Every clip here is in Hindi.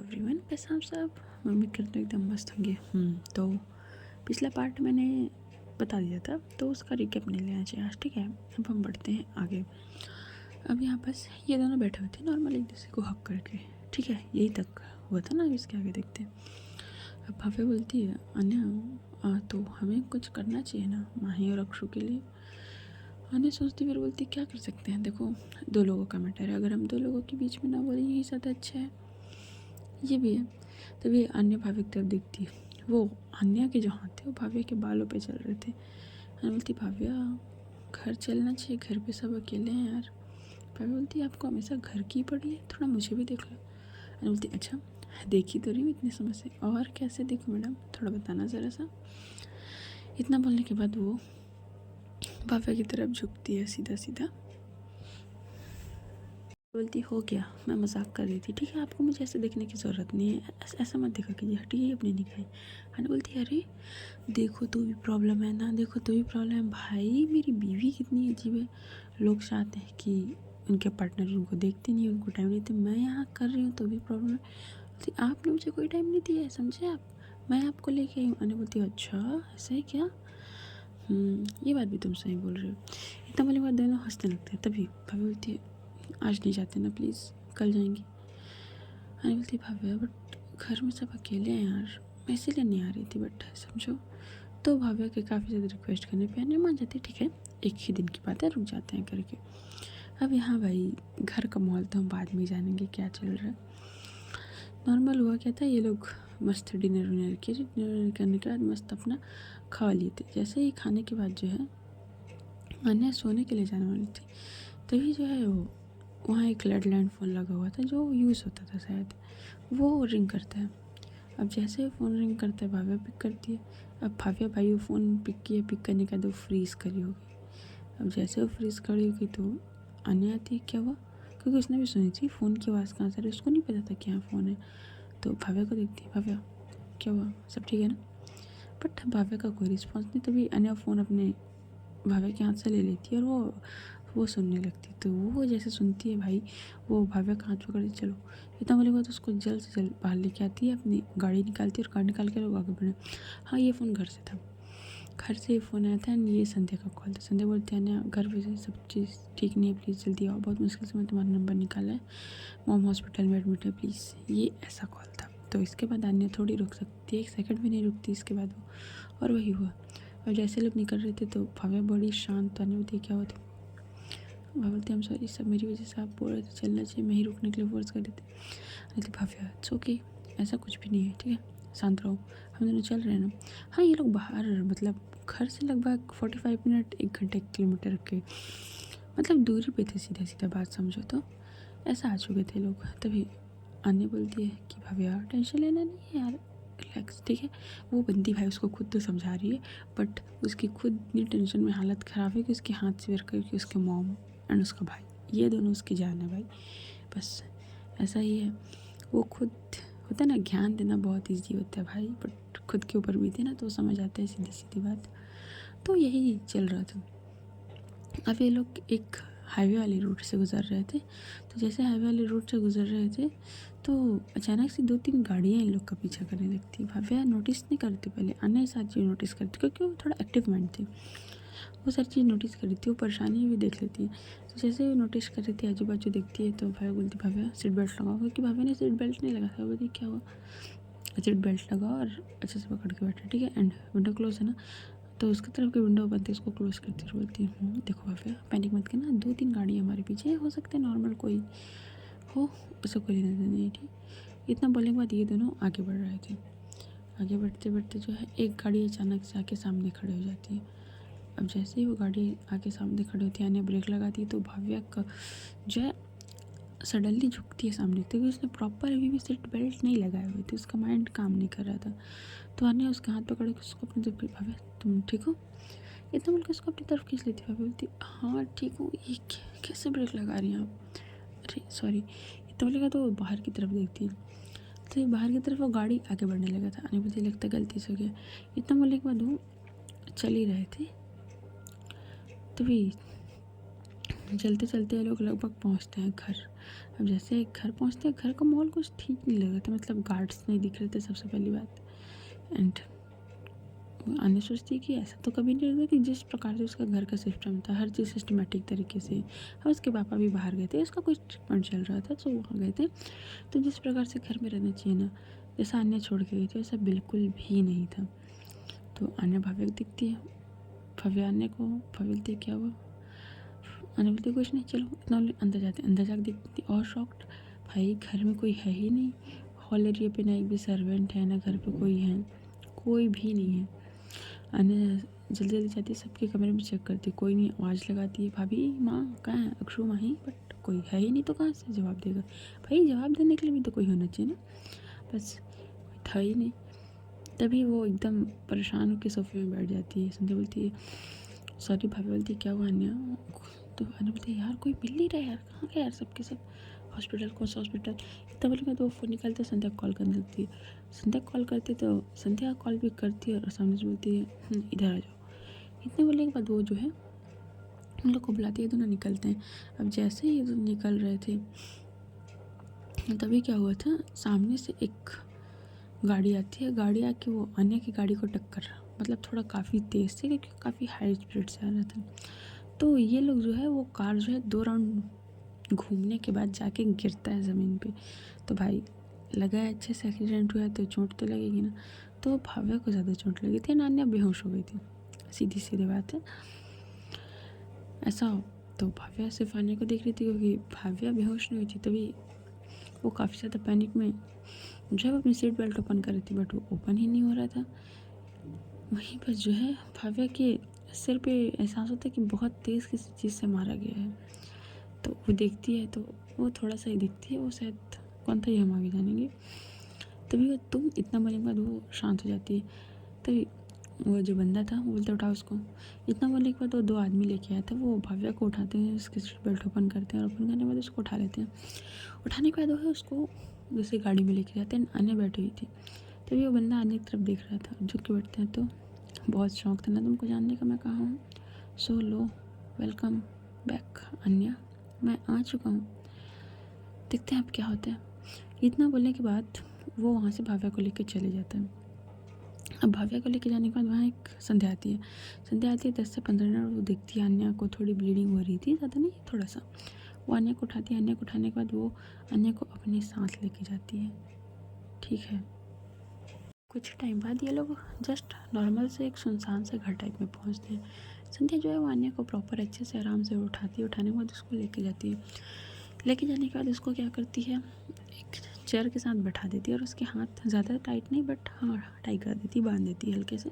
एवरीवन, कैसे आप सब। मम्मी करते एकदम मस्त होंगे। तो पिछला पार्ट मैंने बता दिया था, तो उसका रिकैप नहीं लेना चाहिए आज, ठीक है। अब हम बढ़ते हैं आगे। अब यहाँ बस ये दोनों बैठे हुए थे नॉर्मल एक दूसरे को हक करके, ठीक है। यही तक हुआ था ना, इसके आगे देखते हैं। अब भाभी बोलती है अन्या तो हमें कुछ करना चाहिए ना माही और अक्षु के लिए। अन्या सोचती फिर बोलती क्या कर सकते हैं, देखो 2 लोगों का मैटर है, अगर हम 2 लोगों के बीच में ना बोलें यही ज़्यादा अच्छा है। ये भी है। तभी अन्य भाभी की तरफ देखती है, वो अन्या के जो हाथ थे वो भाभी के बालों पे चल रहे थे। अन्या बोलती भाभीया घर चलना चाहिए, घर पे सब अकेले हैं यार। भाभी बोलती आपको हमेशा घर की पड़ी है, थोड़ा मुझे भी देख लो। अन्या बोलती अच्छा देखी तो रही हूँ इतने समय से, और कैसे देखो मैडम, थोड़ा बताना ज़रा सा। इतना बोलने के बाद वो भाभी की तरफ झुकती है सीधा सीधा, बोलती हो गया, मैं मजाक कर रही थी, ठीक है। आपको मुझे ऐसे देखने की ज़रूरत नहीं है, ऐसा मत देखा कीजिए, हटिए अपनी निगाहें। हनी बोलती अरे देखो तो भी प्रॉब्लम है ना, देखो तो भी प्रॉब्लम है। भाई मेरी बीवी कितनी अजीब है, लोग चाहते हैं कि उनके पार्टनर उनको देखते नहीं, उनको टाइम नहीं देते, मैं यहाँ कर रही हूँ तो भी प्रॉब्लम है। बोलती आपने मुझे कोई टाइम नहीं दिया है, समझे आप, मैं आपको लेके आई हूँ। हनी बोलती अच्छा ऐसा है क्या, ये बात भी तुम सही बोल रहे हो। इतना बोले बाद दोनों हंसने लगते हैं। तभी भाभी बोलती है आज नहीं जाते ना प्लीज़, कल जाएंगे। हनी बोलती भाभी बट घर में सब अकेले हैं यार, मैं इसीलिए नहीं आ रही थी, बट समझो। तो भाभी के काफ़ी ज़्यादा रिक्वेस्ट करने पे अन्य मान जाती, ठीक है एक ही दिन की बात है, रुक जाते हैं करके। अब यहाँ भाई घर का माहौल तो हम बाद में जानेंगे क्या चल रहा है। नॉर्मल हुआ क्या था, ये लोग मस्त डिनर विनर किए, डिनर करने के बाद मस्त अपना खा लिए थे। जैसे ही खाने के बाद जो है अन्य सोने के लिए जाने वाली थी, तभी जो है वो वहाँ एक लैंडलाइन फ़ोन लगा हुआ था जो यूज़ होता था शायद, वो रिंग करता है। अब जैसे फ़ोन रिंग करता है भाव्या पिक करती है। अब भाव्या भाई वो फ़ोन पिक किया, पिक करने के बाद वो फ्रीज़ खड़ी हो गई। अब जैसे वो फ्रीज़ खड़ी हो गई तो अन्य आती है क्या हुआ, क्योंकि उसने भी सुनी थी फ़ोन की आवाज़ कहाँ से आ रही, उसको नहीं पता था क्या फ़ोन है। तो भाव्या को देखती है, भाव्या क्या हुआ, सब ठीक है ना। बट भाव्या का कोई रिस्पॉन्स नहीं। तभी अन्य फ़ोन अपने भाव्या के हाथ से ले लेती है और वो सुनने लगती। तो वो जैसे सुनती है भाई, वो भाव्या का हाथ पकड़ के चलो, इतना बोले बाद उसको जल्द से जल्द बाहर लेके आती है, अपनी गाड़ी निकालती है और गाड़ी निकाल के लोग आगे बढ़े। हाँ ये फ़ोन घर से था, घर से ये फ़ोन आया था एंड ये संध्या का कॉल था। संध्या बोलती है ना घर पे सब चीज़ ठीक नहीं है, प्लीज़ जल्दी आओ, बहुत मुश्किल से मैं तुम्हारा नंबर निकाला है, मॉम हॉस्पिटल में एडमिट है प्लीज़, ये ऐसा कॉल था। तो इसके बाद अन्य थोड़ी रुक सकती है, 1 सेकंड भी नहीं रुकती इसके बाद वो, और वही हुआ। और जैसे लोग निकल रहे थे तो भाव्या बड़ी शांत, तो अन्य बोलती क्या हुआ था, भाभी बोलती हम सॉरी, सब मेरी वजह से, आप बोल रहे थे चलना चाहिए, मैं ही रुकने के लिए फोर्स कर रही थी। बोलती भाव्या इट्स ओके, ऐसा कुछ भी नहीं है, ठीक है शांत रहो, हम दोनों चल रहे हैं ना। हाँ ये लोग बाहर मतलब घर से लगभग 45 मिनट 1 घंटे किलोमीटर के मतलब दूरी पे थे, सीधा सीधा बात समझो तो, ऐसा आ चुके थे लोग। तभी अन्य बोलती है कि भाव्या टेंशन लेना नहीं है यार, रिलैक्स, ठीक है। वो बंदी भाई उसको खुद तो समझा रही है, बट उसकी खुद इतनी टेंशन में हालत ख़राब है कि उसके हाथ से करके उसके मॉम एंड उसका भाई, ये दोनों उसकी जान है भाई, बस ऐसा ही है। वो खुद होता है ना, ज्ञान देना बहुत ईजी होता है भाई, बट खुद के ऊपर बीते ना तो समझ आता है सीधी सीधी बात। तो यही चल रहा था। अब ये लोग एक हाईवे वाले रूट से गुज़र रहे थे, तो जैसे हाईवे वाले रूट से गुज़र रहे थे तो अचानक से 2-3 गाड़ियाँ इन लोग का पीछा करने लगती। भाव्या नोटिस नहीं करती, पहले अन्य सारी चीज़ नोटिस करती क्योंकि वो थोड़ा एक्टिव माइंड थी, वो सारी चीज़ नोटिस कर रही थी, वो परेशानी भी देख लेती है। तो जैसे वो नोटिस कर रही थी, आजू बाजू देखती है, तो भाई बोलती भाव्या सीट बेल्ट लगाओ, क्योंकि भाव्या ने सीट बेल्ट नहीं लगा था। बोलती क्या हुआ, सीट बेल्ट लगाओ और अच्छे से पकड़ के बैठे, ठीक है, एंड विंडो क्लोज है ना। तो उसकी तरफ की विंडो बंद थी, उसको क्लोज़ करती और बोलती देखो भाव्या पैनिक मत करना, 2-3 गाड़ियाँ हमारे पीछे हो सकते हैं, नॉर्मल कोई हो, उससे कोई लेना देना नहीं, ठीक। इतना बोलने के बाद ये दोनों आगे बढ़ रहे थे। आगे बढ़ते बढ़ते जो है एक गाड़ी अचानक से आके सामने खड़ी हो जाती है। अब जैसे ही वो गाड़ी आके सामने खड़ी होती है, यानी ब्रेक लगाती है, तो भाव्या का जो है सडनली झुकती है सामने, क्योंकि उसने प्रॉपर अभी भी सीट बेल्ट नहीं लगाए हुए थे, उसका माइंड काम नहीं कर रहा था। तो अन्य उसका हाथ पकड़ के उसको अपनी तरफ, भाव्या तुम ठीक हो, इतना बोल के उसको अपनी तरफ खींच लेती है। भाभी बोलती हाँ ठीक हूँ, ये कैसे ब्रेक लगा रही हैं आप, अरे सॉरी, इतना बोलेगा तो बाहर की तरफ देखती है। तो ये बाहर की तरफ वो गाड़ी आगे बढ़ने लगा था, आने मुझे लगता गलती से हो गया। इतना बोलने के बाद वो चल ही रहे थे, तभी चलते चलते ये लोग लगभग पहुँचते हैं घर। अब जैसे घर पहुँचते घर का माहौल कुछ ठीक नहीं लग रहा था, मतलब गार्ड्स नहीं दिख रहे थे सबसे पहली बात। एंड आने सोचती है कि ऐसा तो कभी नहीं लगता कि जिस प्रकार से उसका घर का सिस्टम था, हर चीज़ सिस्टमेटिक तरीके से। और उसके पापा भी बाहर गए थे, उसका कुछ ट्रीटमेंट चल रहा था तो वहाँ गए थे। तो जिस प्रकार से घर में रहना चाहिए ना, जैसा अन्य छोड़ के गई थी वैसा बिल्कुल भी नहीं था। तो अन्य भव्य को दिखती है, भव्य अन्य को, भव्य बोलती है क्या हुआ? अन्य बोलती है कुछ नहीं, चलो इतना अंदर जाते हैं। अंदर जाकर देखती और शॉक्ड, भाई घर में कोई है ही नहीं। हॉल एरिया पे ना एक भी सर्वेंट है, ना घर पे कोई है, कोई भी नहीं है। अन्य जल्दी जल्दी जाती है, सबके कमरे में चेक करती, कोई नहीं। आवाज़ लगाती है, भाभी माँ कहाँ है? अक्षु माँ ही, बट कोई है ही नहीं तो कहाँ से जवाब देगा? भाई जवाब देने के लिए भी तो कोई होना चाहिए ना, बस कोई था ही नहीं। तभी वो एकदम परेशान होकर सोफे में बैठ जाती है। संध्या बोलती है सॉरी, भाभी बोलती है क्या हुआ अन्य? तो अन्य बोलती है यार कोई मिल नहीं रहा यार, कहाँ गए यार सबके सब? हॉस्पिटल, कौन सा हॉस्पिटल? इतना बोलेंगे तो वो फ़ोन निकालते संध्या कॉल करने लगती है। संध्या कॉल करती तो संध्या कॉल भी करती है और सामने से बोलती है इधर आ जाओ। इतने बोलने के बाद वो जो है उन लोग को बुलाती है, दोनों निकलते हैं। अब जैसे ही ये दोनों निकल रहे थे तभी क्या हुआ था, सामने से एक गाड़ी आती है। गाड़ी आके वो अन्य की गाड़ी को टक्कर, मतलब थोड़ा काफ़ी तेज़ से, क्योंकि काफ़ी हाई स्पीड से आ रहा था। तो ये लोग जो है वो कार जो है 2 राउंड घूमने के बाद जाके गिरता है ज़मीन पे। तो भाई लगा है अच्छे से एक्सीडेंट हुआ है तो चोट तो लगेगी ना। तो भव्य को ज़्यादा चोट लगी थी, नान्या बेहोश हो गई थी, सीधी सीधी बात है ऐसा। तो भव्य सिर्फ अन्य को देख रही थी, क्योंकि भव्य बेहोश नहीं हुई थी। तभी वो काफ़ी ज़्यादा पैनिक में जब अपनी सीट बेल्ट ओपन कर रही थी, बट वो ओपन ही नहीं हो रहा था। वहीं पर जो है भव्य के सिर पे एहसास होता है कि बहुत तेज़ किसी चीज़ से मारा गया है। तो वो देखती है, तो वो थोड़ा सा ही दिखती है, वो शायद कौन था ये हम आगे जानेंगे। तभी वो तुम इतना बोलने के बाद वो शांत हो जाती है। तभी वो जो बंदा था वो बोलता उठाओ उसको। इतना बोलने के बाद वो 2 आदमी लेके आया था, वो भव्य को उठाते हैं, उसकी सीट बेल्ट ओपन करते हैं और ओपन करने के बाद उसको उठा लेते हैं। उठाने के बाद वो है उसको दूसरी गाड़ी में लेके जाते हैं। अन्य बैठी हुई थी, तभी वो बंदा अन्य की तरफ देख रहा था। झुक के बैठते हैं, तो बहुत शौक था ना तुमको जानने का मैं कहाँ हूँ। सो लो, वेलकम बैक अन्य, मैं आ चुका हूँ, देखते हैं अब क्या होता है। इतना बोलने के बाद वो वहाँ से भाव्या को लेकर चले जाता है। अब भाव्या को लेके जाने के बाद वहाँ एक संध्या आती है। संध्या आती है 10 से 15 मिनट, वो देखती है अन्या को, थोड़ी ब्लीडिंग हो रही थी, ज़्यादा नहीं थोड़ा सा। वो अन्या को उठाती है, अन्या को उठाने के बाद वो अन्या को अपने साथ लेके जाती है। ठीक है, कुछ टाइम बाद ये लोग जस्ट नॉर्मल से एक सुनसान से घर टाइप में पहुँचते हैं। संध्या जो है वो अन्या को प्रॉपर अच्छे से आराम से उठाती है, उठाने के बाद उसको लेके जाती है। लेके जाने के बाद उसको क्या करती है, एक चेयर के साथ बैठा देती है और उसके हाथ ज़्यादा टाइट नहीं, बट हाँ टाइट कर देती, बांध देती है हल्के से।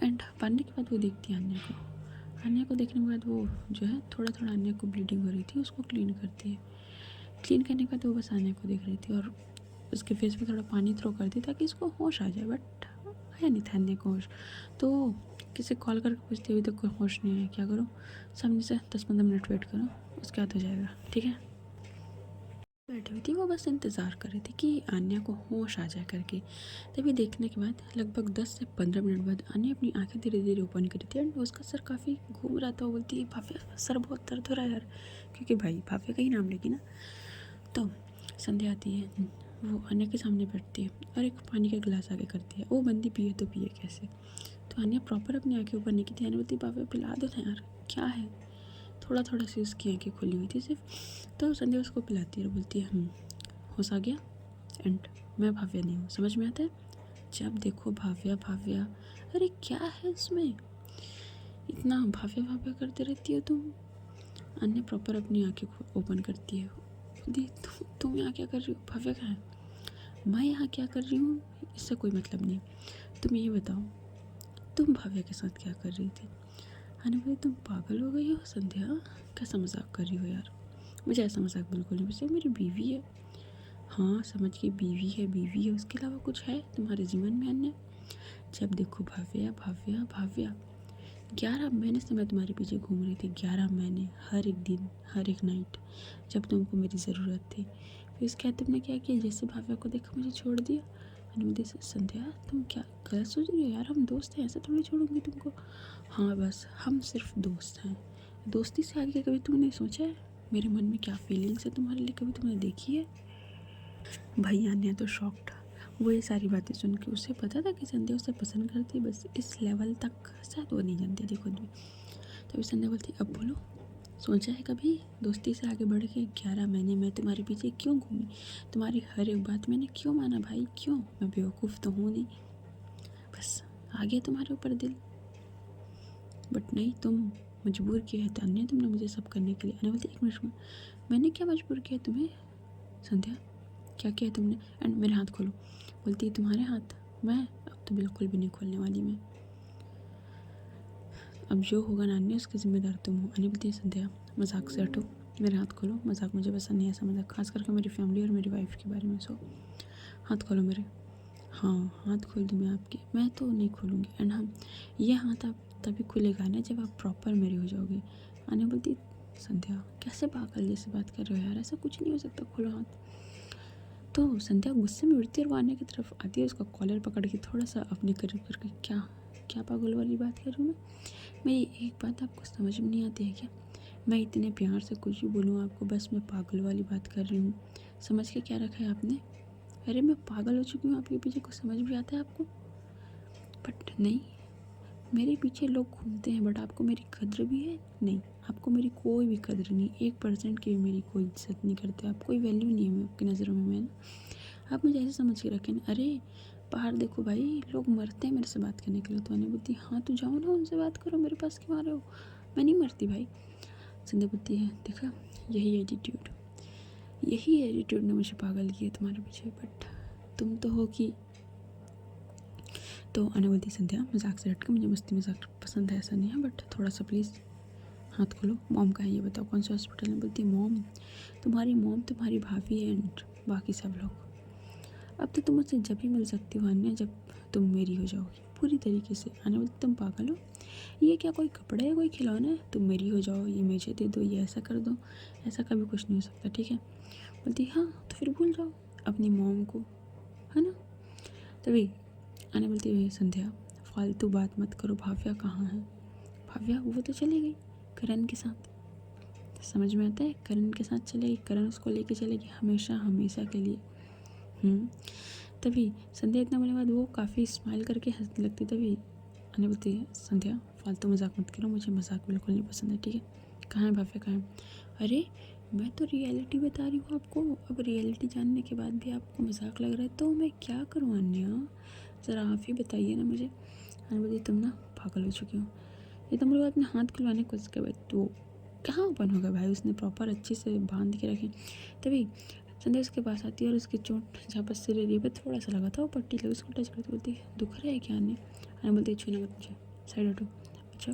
एंड बांधने के बाद वो देखती है अन्य को। अन्य को देखने के बाद वो जो है थोड़ा थोड़ा अन्य को ब्लीडिंग हो रही थी, उसको क्लीन करती है। क्लीन करने के बाद वो बस अन्य को देख रही थी और उसके फेस पे थोड़ा पानी थ्रो कर दी ताकि इसको होश आ जाए, बट आया नहीं था अन्य को होश। तो किसी कॉल करके पूछती, अभी तक कोई होश नहीं है, क्या करो? सामने से 10-15 मिनट वेट करो, उसके बाद हो जाएगा, ठीक है। बैठी हुई थी, वो बस इंतज़ार कर रही थी कि आन्या को होश आ जाए करके। तभी देखने के बाद लगभग 10 से 15 मिनट बाद आन्या अपनी आंखें धीरे धीरे ओपन करी थी एंड उसका सर काफ़ी घूम रहा था। वो बोलती है भाव्या सर बहुत दर्द हो रहा है यार, क्योंकि भाई भाव्या का ही नाम लेगी ना। तो संध्या आती है, वो आन्या के सामने बैठती है और एक पानी का गिलास आगे करती है। वो बंदी पिए तो पिए कैसे? तो आन्या प्रॉपर अपनी आंखें ऊपर नहीं की थी। आन्या बोलती भाव्या पिला दो ना यार, क्या है? थोड़ा थोड़ा सी उसकी आंखें खुली हुई थी सिर्फ। तो संध्या उसको पिलाती है और बोलती है होश आ गया एंड मैं भाव्या नहीं हूँ, समझ में आता है? जब देखो भाव्या भाव्या, अरे क्या है इसमें, इतना भाव्या भाव्या करते रहती हो तुम। अन्य प्रॉपर अपनी आंखें ओपन करती है। दी तुम यहाँ क्या कर रही हो? भाव्या कहाँ है? मैं यहाँ क्या कर रही हूँ इससे कोई मतलब नहीं, तुम ये बताओ तुम भाव्या के साथ क्या कर रही थी? अरे भाई तुम पागल हो गई हो संध्या, कैसा मजाक कर रही हो यार? मुझे ऐसा मजाक बिल्कुल नहीं पसंद, मेरी बीवी है। हाँ समझ के बीवी है, उसके अलावा कुछ है तुम्हारे जीवन में अन्य? जब देखो भाव्या भाव्या भाव्या, 11 महीने से मैं तुम्हारे पीछे घूम रही थी, 11 महीने, हर एक दिन हर एक नाइट, जब तुमको मेरी ज़रूरत थी। फिर उसके बाद तुमने क्या किया, जैसे भाव्या को देखा मुझे छोड़ दिया। अनुमति से संध्या तुम क्या गलत सोच रही हो यार, हम दोस्त हैं, ऐसा थोड़ी छोड़ूंगी तुमको। हाँ बस हम सिर्फ दोस्त हैं, दोस्ती से आगे कभी तुमने सोचा है? मेरे मन में क्या फीलिंग्स है तुम्हारे लिए, कभी तुमने देखी है? भाई अन्य तो शॉक्ड। वो ये सारी बातें सुन के उसे पता था कि संध्या उसे पसंद करती है, बस इस लेवल तक शायद वो नहीं जानती थी खुद भी। तभी संध्या बोलती, अब बोलो, सोचा है कभी दोस्ती से आगे बढ़ के 11 महीने मैं तुम्हारे पीछे क्यों घूमी, तुम्हारी हर एक बात मैंने क्यों माना भाई, क्यों? मैं बेवकूफ़ तो हूँ नहीं, बस आ गया तुम्हारे ऊपर दिल। बट नहीं, तुम मजबूर किया है तान्या तुमने मुझे सब करने के लिए। अने बोलती, 1 मिनट में मैंने क्या मजबूर किया तुम्हें? संध्या क्या किया तुमने? एंड मेरे हाथ खोलो। बोलती, तुम्हारे हाथ? मैं अब तो बिल्कुल भी नहीं खोलने वाली मैं। अब जो होगा नान्या उसकी जिम्मेदार तुम हो। अने बोलती है, संध्या मजाक से हटो, मेरे हाथ खोलो, मजाक मुझे पसंद नहीं है, ऐसा मजाक, खास करके मेरी फैमिली और मेरी वाइफ के बारे में। सो हाथ खोलो मेरे। हाँ हाथ खोल दूँ मैं आपके? मैं तो नहीं खोलूँगी। एंड हाँ, ये हाथ आप तभी खुलेगा ना जब आप प्रॉपर मेरी हो जाओगे। आने बोलती, संध्या कैसे पागल जैसे बात कर रहे हो यार, ऐसा कुछ नहीं हो सकता, खोलो हाथ। तो संध्या गुस्से में उड़ती और वो आने की तरफ आती है, उसका कॉलर पकड़ के थोड़ा सा अपने करीब करके, क्या क्या पागल वाली बात कर रही हूँ मैं? मेरी एक बात आपको समझ में नहीं आती है क्या? मैं इतने प्यार से कुछ भी बोलूँ आपको, बस मैं पागल वाली बात कर रही हूँ, समझ के क्या रखा है आपने? अरे मैं पागल हो चुकी हूँ आपके पीछे, कुछ समझ भी आता है आपको? बट नहीं, मेरे पीछे लोग घूमते हैं बट आपको मेरी कद्र भी है? नहीं, आपको मेरी कोई भी कद्र नहीं, 1% की भी मेरी कोई इज्जत नहीं करते आप, कोई वैल्यू नहीं है मैं आपकी नज़रों में। मैं ना, आप मुझे ऐसे समझ के रखें ना। अरे बाहर देखो भाई, लोग मरते हैं मेरे से बात करने के लिए। तो आने बोलती, हाँ तो जाओ ना उनसे बात करो, मेरे पास क्यों आ रहे हो? मैं नहीं मरती भाई। संध्या बोलती है, देखा यही एटीट्यूड ने मुझे पागल किया तुम्हारे पीछे। बट तुम तो हो कि, तो आने बोलती, संध्या मजाक से हटकर, मुझे मस्ती मजाक पसंद है, ऐसा नहीं है, बट थोड़ा सा प्लीज़ हाथ खोलो। मॉम का है ये बताओ, कौन से हॉस्पिटल में? बोलती, मॉम तुम्हारी भाभी एंड बाकी सब लोग। अब तो तुम मुझसे जब भी मिल सकती हो अन्य, जब तुम मेरी हो जाओगी पूरी तरीके से। आने बोलती, तुम पागल हो, ये क्या कोई कपड़ा है, कोई खिलौना है? तुम मेरी हो जाओ, ये मुझे दे दो, ये ऐसा कर दो, ऐसा कभी कुछ नहीं हो सकता, ठीक है? बोलती, हाँ तो फिर भूल जाओ अपनी मॉम को, है ना? तभी आने बोलती है, संध्या फालतू बात मत करो, भाव्या कहाँ है? भाव्या वो तो चली गई करण के साथ, समझ में आता है? करण के साथ चलेगी, करण उसको लेके चलेगी हमेशा हमेशा के लिए। तभी संध्या इतना बोलने के बाद वो काफ़ी स्माइल करके हंसने लगती। तभी आने बोलती है, संध्या फालतू मजाक मत करो, मुझे मजाक बिल्कुल नहीं पसंद है, ठीक है? कहाँ है भाव्या, कहाँ है? अरे मैं तो रियलिटी बता रही हूँ आपको, अब रियलिटी जानने के बाद भी आपको मजाक लग रहा है तो मैं क्या करूँ अन्या, ज़रा आप ही बताइए ना मुझे। आने बोलती, तुम ना पागल हो चुकी हो। ये तो मेरे अपने हाथ खुलवाने की कोशिश कर, तो कहाँ ओपन होगा भाई, उसने प्रॉपर अच्छे से बांध के रखे। तभी संध्या उसके पास आती है और उसकी चोट जहाँ पर सिर एरिया पे थोड़ा सा लगा था वो पट्टी लगी, उसको टच करती, बोलती है, दुख रहा है क्या? आने बोलती है, छूना मत मुझे, साइड हटो। अच्छा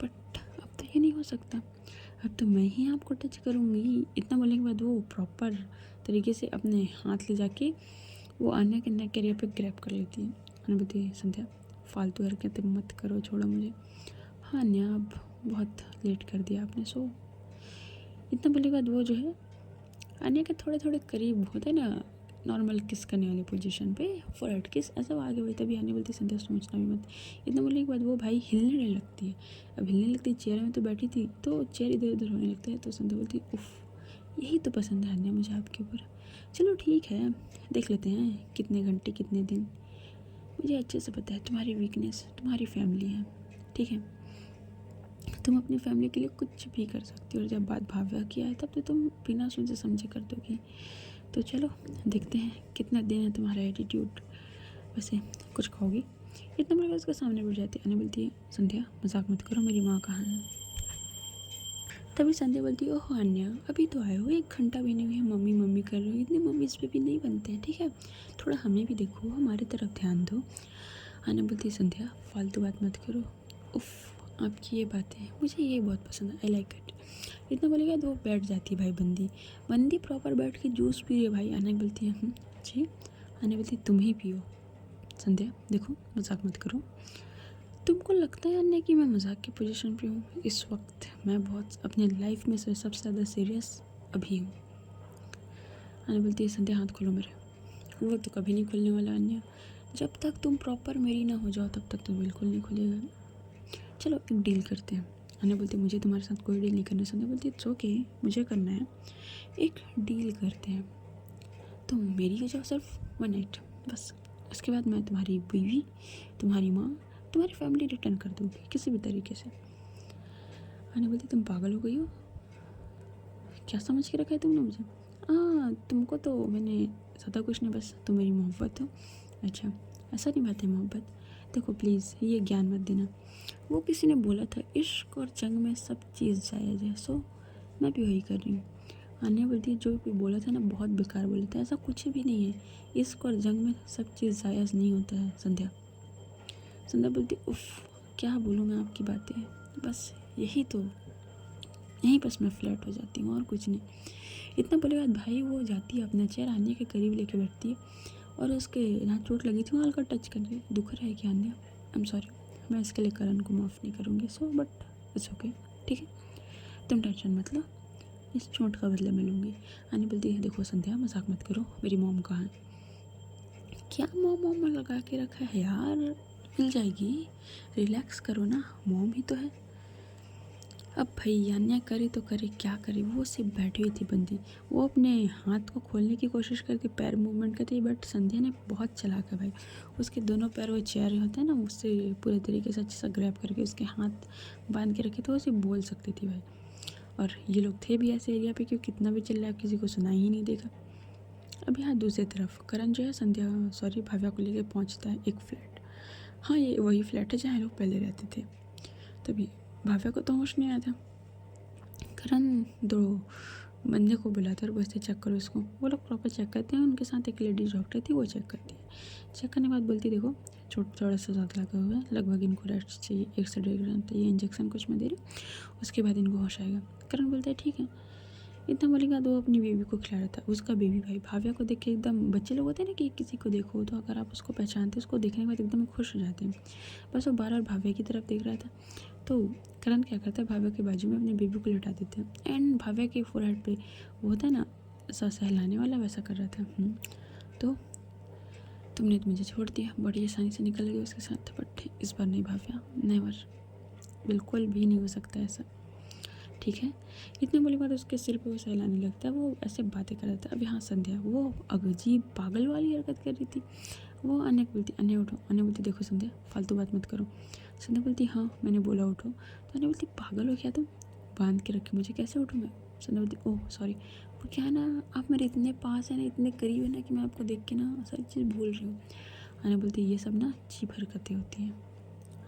बट अब तो ये नहीं हो सकता, अब तो मैं ही आपको टच करूँगी। इतना बोलने के बाद वो प्रॉपर तरीके से अपने हाथ ले जाके वो अन्य के नेक एरिया पे ग्रैब कर लेती है। आने बोलती है, संध्या फालतू हरकतें मत करो, छोड़ो मुझे। हाँ अन्या अब बहुत लेट कर दिया आपने। सो इतना बोलने के बाद वो जो है अन्य के थोड़े थोड़े करीब होते ना, नॉर्मल किस करने वाली पोजीशन पे, फॉरवर्ड किस, ऐसा वो आगे बढ़ी। तभी आने बोलती, संध्या सोचना भी मत। इतना बोलने के बाद वो भाई हिलने लगती है। अब हिलने लगती है, चेयर में तो बैठी थी तो चेयर इधर उधर होने लगता है। तो संध्या बोलती, उफ यही तो पसंद है अन्य मुझे आपके ऊपर। चलो ठीक है, देख लेते हैं कितने घंटे कितने दिन। मुझे अच्छे से पता है तुम्हारी वीकनेस, तुम्हारी फैमिली है, ठीक है? तुम अपनी फैमिली के लिए कुछ भी कर सकती हो, और जब बात भाव्या की आए तब तो तुम बिना सोचे समझे कर दोगी। तो चलो देखते हैं कितना दिन है तुम्हारा एटीट्यूड। वैसे कुछ खाओगी? इतना बड़ा उसके सामने बैठ जाती है। आने बोलती है, संध्या मजाक मत करो, मेरी माँ कहाँ है? तभी संध्या बोलती है, ओह अन्या अभी तो आए हो, 1 घंटा भी नहीं हुई है, मम्मी मम्मी कर रही हो, इतने मम्मी इस पर भी नहीं बनते हैं, ठीक है? थोड़ा हमें भी देखो, हमारी तरफ ध्यान दो। आने बोलती है, संध्या फालतू बात मत करो, उफ आपकी ये बातें मुझे ये बहुत पसंद है, आई लाइक इट। इतना बोलेगा तो वो बैठ जाती है भाई, बंदी प्रॉपर बैठ के जूस पी रही है भाई। आने बोलती है, जी? आने बोलती है, तुम ही पियो। संध्या देखो मजाक मत करो, तुमको लगता है अन्य कि मैं मजाक की पोजीशन पे हूँ? इस वक्त मैं बहुत अपने लाइफ में से सबसे ज़्यादा सीरियस अभी हूँ। आने बोलती है, संध्या हाथ खोलो मेरे। वो तो कभी नहीं खुलने वाला अन्य, जब तक तुम प्रॉपर मेरी ना हो जाओ तब तक तो बिल्कुल नहीं खुलेगा। चलो एक डील करते हैं, अनन्या बोलती मुझे तुम्हारे साथ कोई डील नहीं करना। संध्या बोलती इट्स ओके, मुझे करना है, एक डील करते हैं, तुम मेरी हो जाओ सिर्फ 1 नाइट बस, उसके बाद मैं तुम्हारी बीवी, तुम्हारी माँ, तुम्हारी फैमिली रिटर्न कर दूँगी किसी भी तरीके से। अनन्या बोलती तुम पागल हो गई हो, क्या समझ के रखा है तुमने मुझे? हाँ, तुमको तो मैंने ज़्यादा कुछ नहीं, बस तुम मेरी मोहब्बत हो। अच्छा, ऐसा नहीं बात है मोहब्बत, देखो प्लीज़ ये ज्ञान मत देना, वो किसी ने बोला था इश्क और जंग में सब चीज़ जायज़ है, सो मैं भी वही कर रही हूँ। अनन्या बोलती है जो भी बोला था ना बहुत बेकार बोला था, ऐसा कुछ भी नहीं है, इश्क और जंग में सब चीज़ जायज़ नहीं होता है संध्या। संध्या बोलती उफ, क्या बोलूँ मैं आपकी बातें, बस यही तो, यहीं बस मैं फ्लैट हो जाती हूँ और कुछ नहीं। इतना बोले बाद भाई वो जाती है अपना चेयर आन्या के करीब लेके बैठती है और उसके यहाँ चोट लगी थी वहाँ हल्का टच करके, दुख रहा है क्या आन्या? आई एम सॉरी, मैं इसके लिए करण को माफ़ नहीं करूँगी, सो बट इट्स ओके, ठीक है, तुम टेंशन मत लो, इस चोट का बदला मैं लूँगी। आन्या बोलती है देखो संध्या मजाक मत करो, मेरी मोम कहाँ है? क्या मोम मोम लगा के रखा है यार, मिल जाएगी, रिलैक्स करो ना, मोम ही तो है। अब भाई अन्या करे तो करे क्या करे, वो सिर्फ बैठी हुई थी बंदी, वो अपने हाथ को खोलने की कोशिश करके पैर मूवमेंट करती है, बट संध्या ने बहुत चालाक है भाई, उसके दोनों पैर वो चेयर होता है ना उससे पूरे तरीके से अच्छे से ग्रैब करके उसके हाथ बांध के रखे तो वो सिर्फ बोल सकती थी भाई। और ये लोग थे भी ऐसे एरिया पे क्योंकि कितना भी चिल्लाया किसी को सुनाई ही नहीं देगा। अब यहाँ दूसरी तरफ करण जो है संध्या सॉरी भाव्या को लेके पहुँचता है एक फ्लैट, हाँ ये वही फ्लैट है जहाँ लोग पहले रहते थे। तभी भाव्या को तो होश नहीं आया था, करण दो बंदे को बुलाता है और बोलते चेक करो इसको, वो लोग प्रॉपर चेक करते हैं, उनके साथ एक लेडीज डॉक्टर थी वो चेक करती है, चेक करने के बाद बोलती देखो थोड़ा सा ज़्यादा लगा हुआ है, लगभग इनको रेस्ट चाहिए 1 से 1.5 घंटे, ये इंजेक्शन कुछ मैं दे रही उसके बाद इनको होश आएगा। करण बोलता है ठीक है, इतना बोलने के बाद वो अपनी बेबी को खिला रहा था, उसका बेबी भाई भाव्या को देख के एकदम, बच्चे लोग होते हैं ना कि किसी को देखो तो अगर आप उसको पहचानते उसको देखने के बाद एकदम खुश हो जाते हैं, बस वो बार बार भाव्या की तरफ देख रहा था। तो करण क्या करता है भाव्या के बाजू में अपने बेबी को लिटा देते हैं एंड भाव्या के फोरहेड पे वो होता है ना सा सहलाने वाला वैसा कर रहा था। तो तुमने तो मुझे छोड़ दिया, बड़ी आसानी से निकल गई उसके साथ, बट इस बार नहीं भाव्या, नेवर, बिल्कुल भी नहीं हो सकता ऐसा, ठीक है। इतने बोले बाद उसके सिर पे वो सहलाने लगता है, वो ऐसे बातें कर रहा था। अब यहाँ संध्या वो अजीब पागल वाली हरकत कर रही थी, वो अन्य बोलती अन्य उठो, अन्य बोलती देखो संध्या फालतू बात मत करो। संध्या बोलती हाँ मैंने बोला उठो, तो अन्य बोलती पागल हो क्या तुम, बांध के रखे मुझे कैसे उठूँ मैं? संध्या बोलती ओह सॉरी, वो क्या है ना आप मेरे इतने पास है ना, इतने करीब है ना कि मैं आपको देख के ना सारी चीज़ भूल रही हूँ। अन्य बोलती ये सब ना चीप हरकतें होती हैं।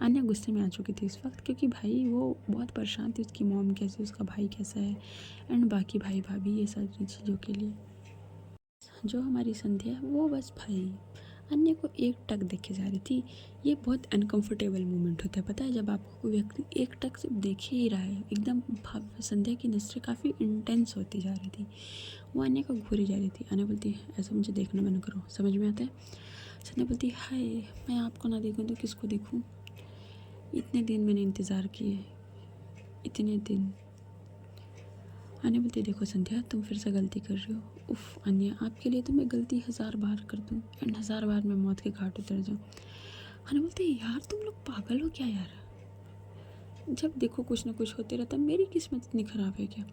अन्य गुस्से में आ चुकी थी इस वक्त क्योंकि भाई वो बहुत परेशान थी, उसकी मॉम कैसी, उसका भाई कैसा है एंड बाकी भाई भाभी ये सारी चीज़ों के लिए। जो हमारी संध्या है वो बस भाई अन्य को एक टक देखे जा रही थी। ये बहुत अनकंफर्टेबल मोमेंट होता है पता है, जब आपको कोई व्यक्ति एक टक से देखे ही रहा है एकदम। संध्या की नजरें काफ़ी इंटेंस होती जा रही थी, वो अन्य को घूरी जा रही थी। अन्य बोलती है ऐसा मुझे देखना बंद करो, समझ में आता है? संध्या बोलती हाय मैं आपको ना देखूँ तो किसको देखूँ, इतने दिन मैंने इंतज़ार किए, इतने दिन। अन्य बोलती देखो संध्या तुम फिर से गलती कर रही हो, उफ अन्य आपके लिए तो मैं गलती 1000 बार कर दूँ एंड 1000 बार मैं मौत के घाट उतर जाऊँ। अन्य बोलती यार तुम लोग पागल हो क्या यार, जब देखो कुछ ना कुछ होते रहता, मेरी किस्मत इतनी ख़राब है क्या?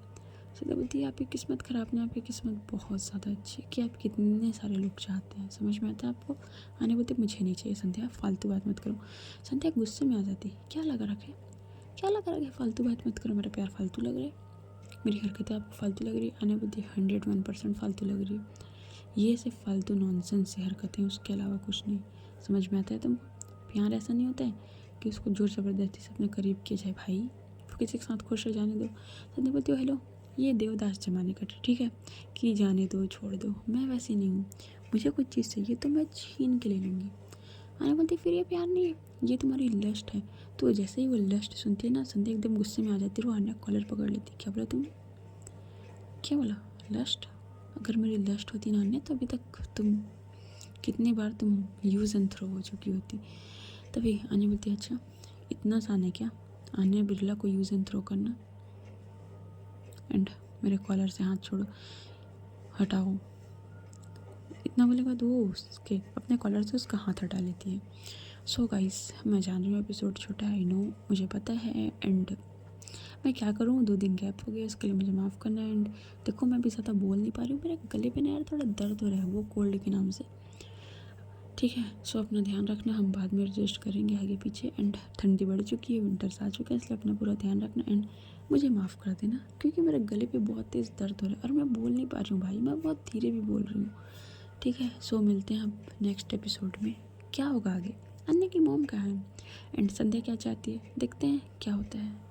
संध्या बोलती है आपकी किस्मत ख़राब नहीं, आपकी किस्मत बहुत ज़्यादा अच्छी है कि आप कितने सारे लोग चाहते हैं, समझ में आता है आपको? अन्य बोलती मुझे नहीं चाहिए संध्या, फालतू बात मत करो। संध्या गुस्से में आ जाती, क्या लगा रखे, क्या लगा रखे, फालतू बात मत करो, मेरा प्यार फालतू लग रहा है, मेरी हरकतें आपको फालतू लग रही है? अन्य बोलती 101% फालतू लग रही है, ये सिर्फ फालतू नॉनसेंस से हरकतें, उसके अलावा कुछ नहीं। समझ में आता है तुमको? प्यार ऐसा नहीं होता है कि उसको जोर ज़बरदस्ती से अपने करीब किया जाए, भाई तो किसी के साथ खुश रह जाने दो। संध्या बोलती हो हेलो, ये देवदास जमाने का ठीक है कि जाने दो छोड़ दो, मैं वैसी नहीं हूँ, मुझे कुछ चीज़ चाहिए तो मैं छीन के ले लूँगी। अन्य बोलती फिर ये प्यार नहीं है, ये तुम्हारी लस्ट है। तो जैसे ही वो लस्ट सुनती है ना संध्या एकदम गुस्से में आ जाती है, वो अन्य कॉलर पकड़ लेती, क्या बोला तुमने, क्या बोला लस्ट? अगर मेरी लस्ट होती ना अन्य तो अभी तक तुम कितनी बार तुम यूज़ एंड थ्रो हो चुकी होती। तभी अन्य बोलती अच्छा इतना आसान है क्या अन्य बिरला को यूज़ एंड थ्रो करना, एंड मेरे कॉलर से हाथ छोड़ो, हटाओ। इतना बोले बाद वो उसके अपने कॉलर से उसका हाथ हटा लेती है। सो गाइस मैं जान रही हूँ एपिसोड छोटा है, आई नो मुझे पता है, एंड मैं क्या करूँ, 2 दिन गैप हो गया, इसके लिए मुझे माफ़ करना। एंड देखो मैं भी ज़्यादा बोल नहीं पा रही हूँ, मेरे गले पे ना यार थोड़ा दर्द हो रहा है वो कोल्ड के नाम से। ठीक है, सो अपना ध्यान रखना, हम बाद में एडजस्ट करेंगे आगे पीछे। एंड ठंडी बढ़ चुकी है, विंटर्स आ चुके हैं, इसलिए अपना पूरा ध्यान रखना। एंड मुझे माफ़ कर देना, क्योंकि मेरे गले पे बहुत तेज़ दर्द हो रहा है और मैं बोल नहीं पा रही हूँ भाई, मैं बहुत धीरे भी बोल रही हूँ। ठीक है, सो मिलते हैं अब नेक्स्ट एपिसोड में। क्या होगा आगे, अन्य की मॉम कहाँ है एंड संध्या क्या चाहती है, देखते हैं क्या होता है।